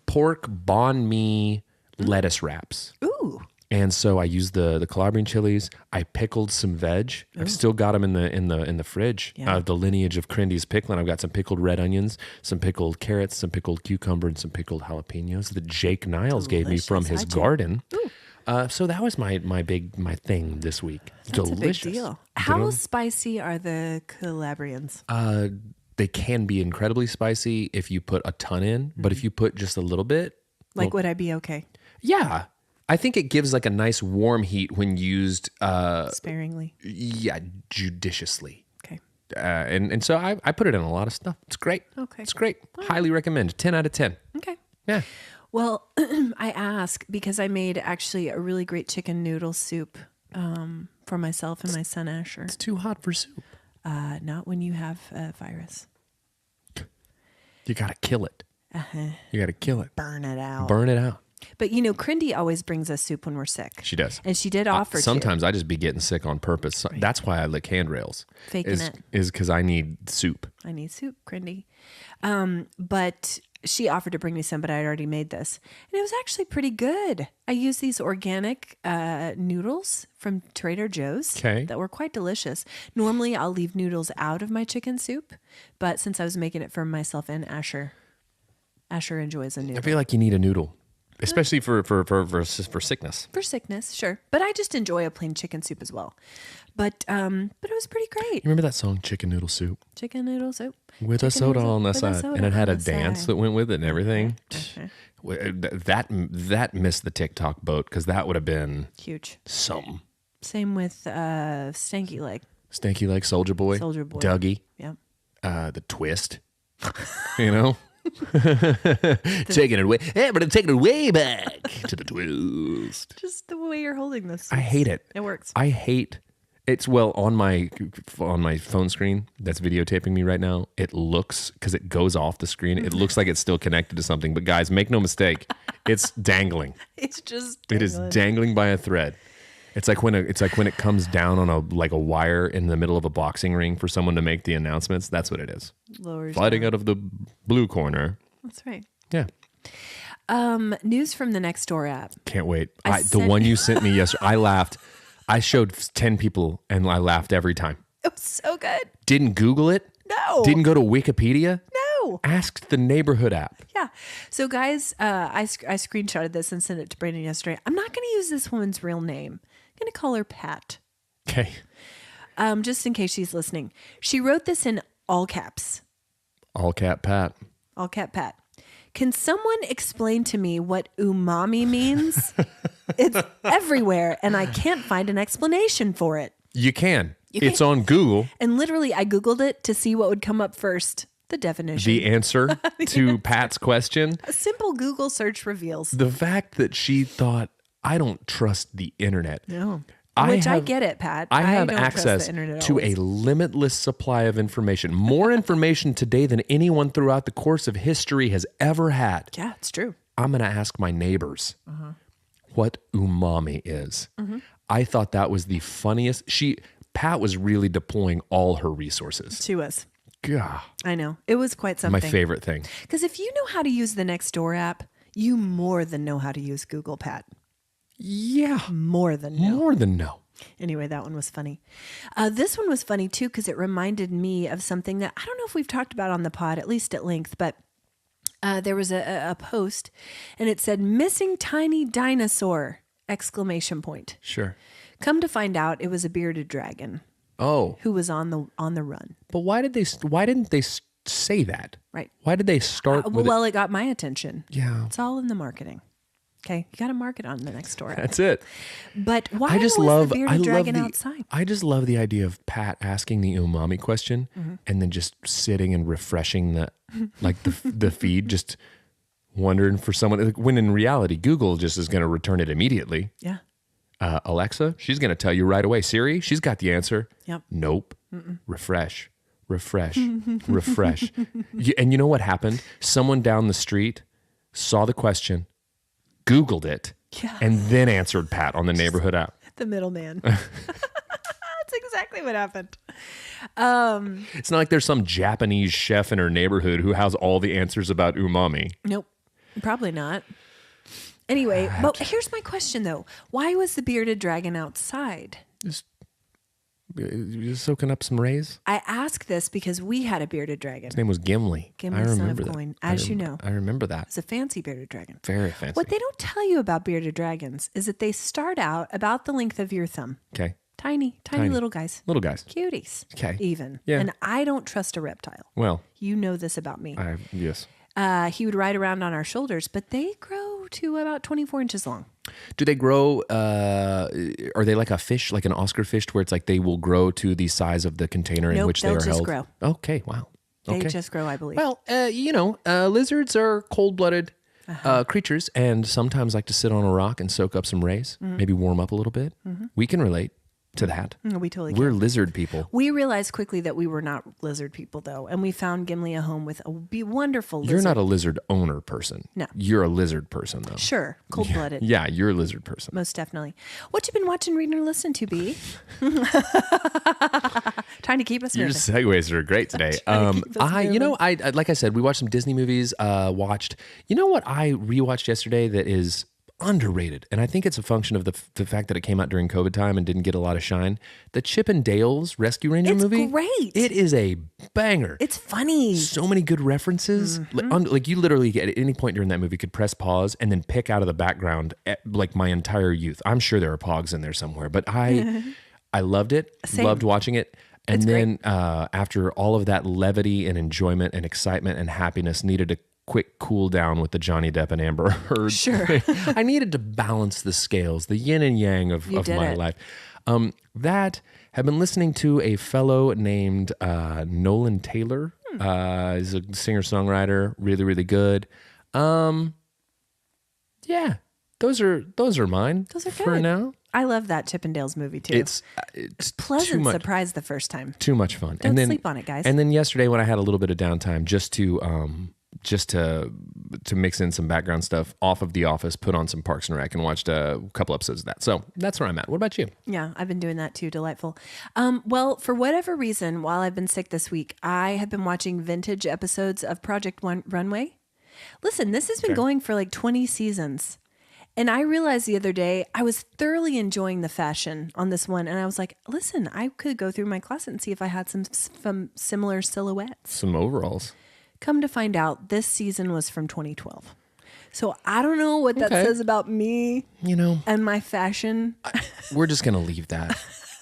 banh mi lettuce wraps. Ooh. And so I used the Calabrian chilies. I pickled some veg. Ooh. I've still got them in the fridge. Yeah. The lineage of Crindy's pickling. I've got some pickled red onions, some pickled carrots, some pickled cucumber, and some pickled jalapenos that Jake Niles gave me from his garden. So that was my thing this week. That's delicious. A big deal. How spicy are the Calabrians? They can be incredibly spicy if you put a ton in, but if you put just a little bit, would I be okay? Yeah. I think it gives like a nice warm heat when used sparingly. Yeah, judiciously. Okay. And so I put it in a lot of stuff. It's great. Okay. It's great. Highly recommend. 10 out of 10. Okay. Yeah. Well, I ask because I made actually a really great chicken noodle soup for myself and my son Asher. It's too hot for soup. Not when you have a virus. You got to kill it. You got to kill it. Burn it out. Burn it out. But Crindy always brings us soup when we're sick. She does. And she did offer sometimes I just be getting sick on purpose. Right. That's why I lick handrails. Faking it. Is because I need soup. I need soup, Crindy. But she offered to bring me some, but I had already made this. And it was actually pretty good. I used these organic noodles from Trader Joe's that were quite delicious. Normally, I'll leave noodles out of my chicken soup. But since I was making it for myself and Asher enjoys a noodle. I feel like you need a noodle. Especially for sickness. For sickness, sure. But I just enjoy a plain chicken soup as well. But it was pretty great. You remember that song, Chicken Noodle Soup? Chicken noodle soup. With a soda on the side. And it had a dance that went with it and everything. That missed the TikTok boat because that would have been huge. Something. Same with Stanky Leg. Stanky Leg, Soldier Boy. Dougie. Yeah. The twist. Taking it away. Yeah, but I'm taking it way back to the twist. Just the way you're holding this. I hate it. It works. I hate It's well on my phone screen that's videotaping me right now. It looks, because it goes off the screen, it looks like it's still connected to something. But guys, make no mistake, it's dangling. It's just It is dangling by a thread. It's like when it comes down on a wire in the middle of a boxing ring for someone to make the announcements. That's what it is. Lowers Fighting down. out of the blue corner. That's right. Yeah. News from the Nextdoor app. Can't wait. The one you sent me yesterday, I laughed. I showed 10 people and I laughed every time. It was so good. Didn't Google it. No. Didn't go to Wikipedia. No. Asked the neighborhood app. Yeah. So guys, I screenshotted this and sent it to Brandon yesterday. I'm not going to use this woman's real name. I'm going to call her Pat. Okay. Just in case she's listening. She wrote this in all caps. All cap Pat. All cap Pat. Can someone explain to me what umami means? It's everywhere and I can't find an explanation for it. You can. It's on Google. And literally I Googled it to see what would come up first. The definition. The answer to Pat's question. A simple Google search reveals. The fact that she thought, I don't trust the internet. No. I get it, Pat. I have don't trust access the internet to always. a limitless supply of information. More information today than anyone throughout the course of history has ever had. Yeah, it's true. I'm going to ask my neighbors what umami is. I thought that was the funniest. Pat was really deploying all her resources. To us. God, I know. It was quite something. my favorite thing. Because if you know how to use the Nextdoor app, you more than know how to use Google, Pat. Yeah. More than know. More than no. Anyway, that one was funny. This one was funny too because it reminded me of something that I don't know if we've talked about on the pod, at least at length, but there was a post and it said, "Missing tiny dinosaur!" exclamation point. Sure. Come to find out, it was a bearded dragon Oh, who was on the run. but why didn't they say that? Right. Why did they start with Well, it got my attention. Yeah. It's all in the marketing. Okay, you got to market on the Nextdoor app. That's it. But why I just was love the bearded dragon outside? I just love the idea of Pat asking the umami question and then just sitting and refreshing the feed, just wondering for someone. When in reality, Google just is going to return it immediately. Yeah. Alexa, she's going to tell you right away. Siri, she's got the answer. Yep. Nope. Refresh. Refresh. Refresh. And you know what happened? Someone down the street saw the question, Googled it, Yeah. and then answered Pat on the neighborhood app. The middleman. That's exactly what happened. It's not like there's some Japanese chef in her neighborhood who has all the answers about umami. Nope. Probably not. Anyway, but here's my question though. Why was the bearded dragon outside? Just soaking up some rays. I ask this because we had a bearded dragon. His name was Gimli. Gimli, I son of remember that. Coin, as you know. I remember that. It's a fancy bearded dragon. Very fancy. What they don't tell you about bearded dragons is that they start out about the length of your thumb. Okay. Tiny little guys. Little guys. Cuties. Okay. Even. Yeah. And I don't trust a reptile. Well, You know this about me. yes. He would ride around on our shoulders, but they grow to about 24 inches long. Do they grow? Are they like a fish, like an Oscar fish, where it's like they will grow to the size of the container in Nope, which they they'll are just held? grow. Okay. Wow. They Okay. just grow, I believe. Well, lizards are cold-blooded creatures and sometimes like to sit on a rock and soak up some rays, maybe warm up a little bit. We can relate to that. We totally We're can. lizard people. We realized quickly that we were not lizard people, though, and we found Gimli a home with a wonderful lizard. You're not a lizard owner person. No. You're a lizard person, though. Sure, cold-blooded. Yeah, you're a lizard person. Most definitely. What you been watching, reading, or listening to, B? Trying to keep us Your moving. segues are great today. Trying to keep us I like I said, we watched some Disney movies. You know what I rewatched yesterday that is underrated, and I think it's a function of the fact that it came out during COVID time and didn't get a lot of shine. The Chip and Dale's Rescue Ranger It's movie. great. It is a banger. It's funny. So many good references. Like you literally at any point during that movie could press pause and then pick out of the background like my entire youth. I'm sure there are POGS in there somewhere, but I loved it. Same. Loved watching it. And It's then after all of that levity and enjoyment and excitement and happiness, needed a quick cool down with the Johnny Depp and Amber Heard. Sure. I needed to balance the scales, the yin and yang of did my it. life. That have been listening to a fellow named Nolan Taylor. He's a singer-songwriter, really, really good. Yeah, those are mine. Those are for good. now. I love that Chippendales movie too. It's pleasant surprise the first time. Too much fun. Don't sleep on it, guys. And then yesterday when I had a little bit of downtime, just to mix in some background stuff off of The Office, put on some Parks and Rec and watched a couple episodes of that. So that's where I'm at. What about you? Yeah, I've been doing that too. Delightful. Well, for whatever reason, while I've been sick this week, I have been watching vintage episodes of Project Runway. Listen, this has been going for like 20 seasons. And I realized the other day I was thoroughly enjoying the fashion on this one. And I was like, listen, I could go through my closet and see if I had some similar silhouettes. Some overalls. Come to find out, this season was from 2012. So I don't know what that says about me, and my fashion. We're just going to leave that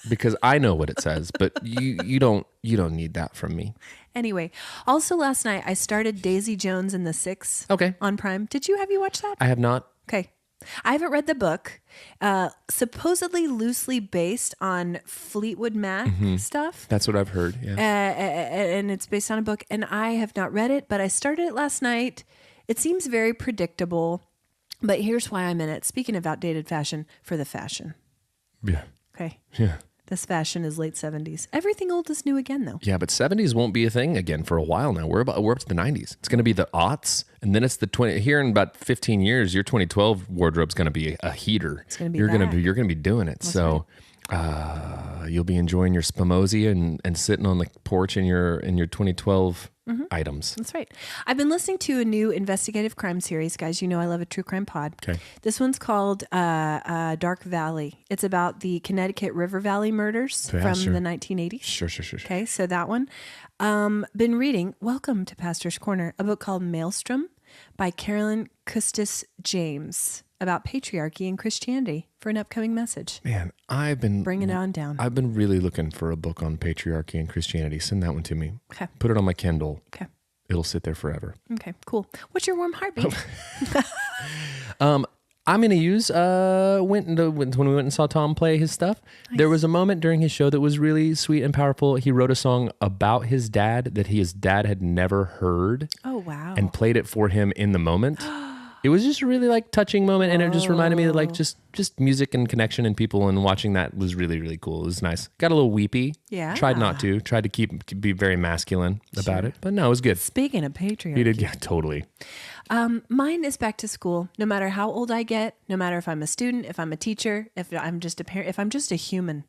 because I know what it says, but you don't need that from me. Anyway, also last night I started Daisy Jones and the Six on Prime. Have you watched that? I have not. Okay. I haven't read the book, supposedly loosely based on Fleetwood Mac stuff. That's what I've heard, yeah. And it's based on a book, and I have not read it, but I started it last night. It seems very predictable, but here's why I'm in it. Speaking of outdated fashion, for the fashion. Yeah. Okay. Yeah. This fashion is late 70s. Everything old is new again, though. Yeah, but 70s won't be a thing again for a while now. We're up to the 90s. It's going to be the aughts, and then it's the 20. Here in about 15 years, your 2012 wardrobe's going to be a heater. It's going to be you're going to be doing it. That's so right. You'll be enjoying your Spumozzi and sitting on the porch in your 2012 items. That's right. I've been listening to a new investigative crime series, guys. You know I love a true crime pod. Okay. This one's called Dark Valley. It's about the Connecticut River Valley murders from the 1980s. Sure. Okay, so that one. Been reading, welcome to Pastor's Corner, a book called Maelstrom by Carolyn Custis James about patriarchy and Christianity for an upcoming message. Man, I've been bringing it on down. I've been really looking for a book on patriarchy and Christianity. Send that one to me. Okay. Put it on my Kindle. Okay. It'll sit there forever. Okay, cool. What's your warm heartbeat? I'm going to use when we went and saw Tom play his stuff. Nice. There was a moment during his show that was really sweet and powerful. He wrote a song about his dad that his dad had never heard. Oh, wow. And played it for him in the moment. It was just a really touching moment, and it just reminded me of just music and connection and people, and watching that was really, really cool. It was nice. Got a little weepy. Yeah. Tried to be very masculine about it, but no, it was good. Speaking of patriarchy. You did, yeah, totally. Mine is back to school. No matter how old I get, no matter if I'm a student, if I'm a teacher, if I'm just a parent, if I'm just a human,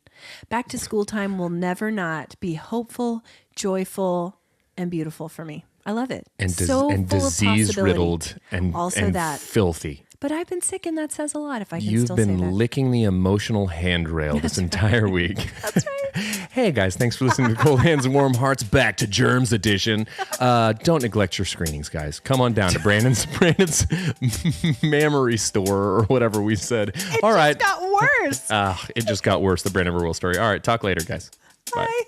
back to school time will never not be hopeful, joyful, and beautiful for me. I love it. And, so and full disease of riddled and also and that filthy. But I've been sick, and that says a lot. If I can You've still say that. been licking the emotional handrail this entire week. That's right. Hey guys, thanks for listening to Cold Hands and Warm Hearts. Back to Germs Edition. Don't neglect your screenings, guys. Come on down to Brandon's Mammary Store or whatever we said. It just got worse. It just got worse. The Brandon Burwell story. All right, talk later, guys. Bye.